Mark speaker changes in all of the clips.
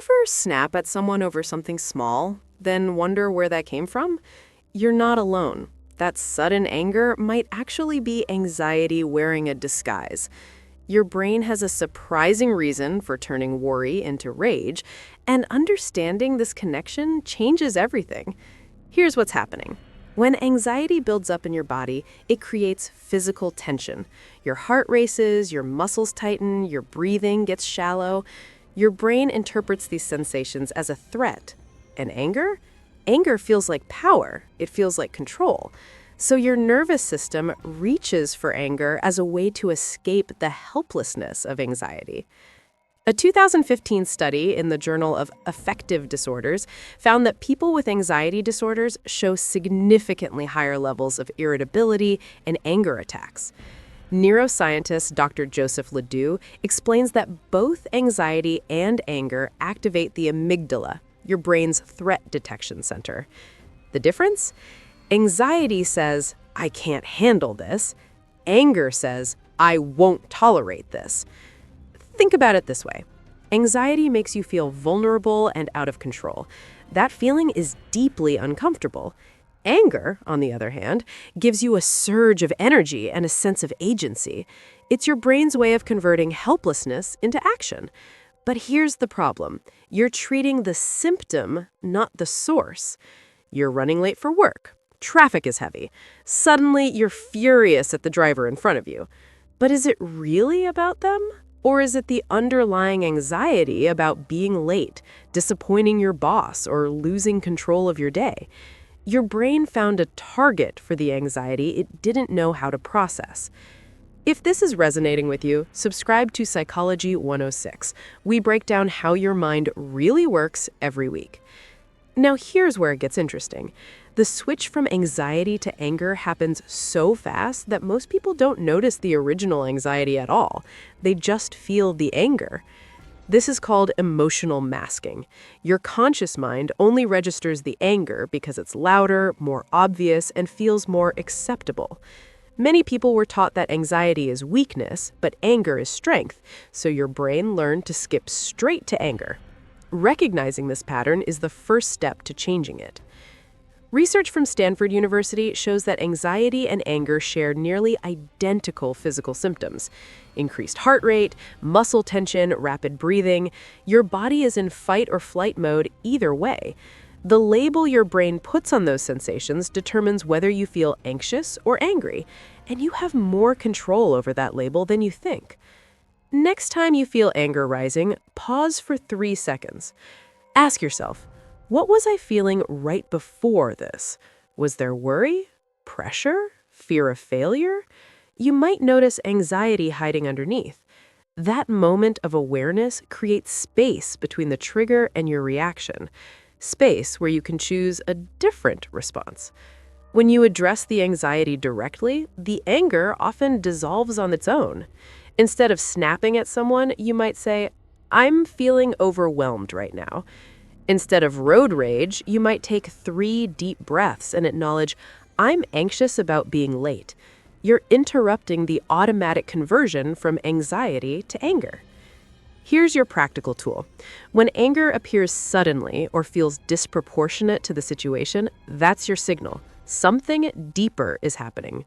Speaker 1: Ever snap at someone over something small, then wonder where that came from? You're not alone. That sudden anger might actually be anxiety wearing a disguise. Your brain has a surprising reason for turning worry into rage, and understanding this connection changes everything. Here's what's happening. When anxiety builds up in your body, it creates physical tension. Your heart races, your muscles tighten, your breathing gets shallow. Your brain interprets these sensations as a threat. And anger? Anger feels like power. It feels like control. So your nervous system reaches for anger as a way to escape the helplessness of anxiety. A 2015 study in the Journal of Affective Disorders found that people with anxiety disorders show significantly higher levels of irritability and anger attacks. Neuroscientist Dr. Joseph Ledoux explains that both anxiety and anger activate the amygdala, your brain's threat detection center. The difference? Anxiety says, I can't handle this. Anger says, I won't tolerate this. Think about it this way. Anxiety makes you feel vulnerable and out of control. That feeling is deeply uncomfortable. Anger, on the other hand, gives you a surge of energy and a sense of agency. It's your brain's way of converting helplessness into action. But here's the problem. You're treating the symptom, not the source. You're running late for work. Traffic is heavy. Suddenly, you're furious at the driver in front of you. But is it really about them? Or is it the underlying anxiety about being late, disappointing your boss, or losing control of your day? Your brain found a target for the anxiety it didn't know how to process. If this is resonating with you, subscribe to Psychology 106. We break down how your mind really works every week. Now here's where it gets interesting. The switch from anxiety to anger happens so fast that most people don't notice the original anxiety at all. They just feel the anger. This is called emotional masking. Your conscious mind only registers the anger because it's louder, more obvious, and feels more acceptable. Many people were taught that anxiety is weakness, but anger is strength, so your brain learned to skip straight to anger. Recognizing this pattern is the first step to changing it. Research from Stanford University shows that anxiety and anger share nearly identical physical symptoms. Increased heart rate, muscle tension, rapid breathing. Your body is in fight or flight mode either way. The label your brain puts on those sensations determines whether you feel anxious or angry, and you have more control over that label than you think. Next time you feel anger rising, pause for 3 seconds. Ask yourself, what was I feeling right before this? Was there worry, pressure, fear of failure? You might notice anxiety hiding underneath. That moment of awareness creates space between the trigger and your reaction, space where you can choose a different response. When you address the anxiety directly, the anger often dissolves on its own. Instead of snapping at someone, you might say, I'm feeling overwhelmed right now. Instead of road rage, you might take 3 deep breaths and acknowledge, I'm anxious about being late. You're interrupting the automatic conversion from anxiety to anger. Here's your practical tool. When anger appears suddenly or feels disproportionate to the situation, that's your signal. Something deeper is happening.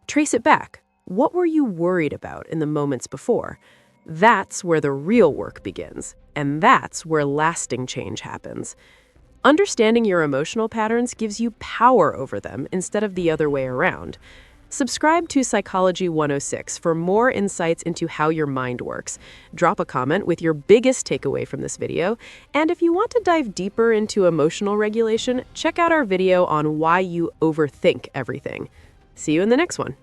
Speaker 1: Trace it back. What were you worried about in the moments before? That's where the real work begins, and that's where lasting change happens. Understanding your emotional patterns gives you power over them instead of the other way around. Subscribe to Psychology 106 for more insights into how your mind works. Drop a comment with your biggest takeaway from this video, and if you want to dive deeper into emotional regulation, check out our video on why you overthink everything. See you in the next one.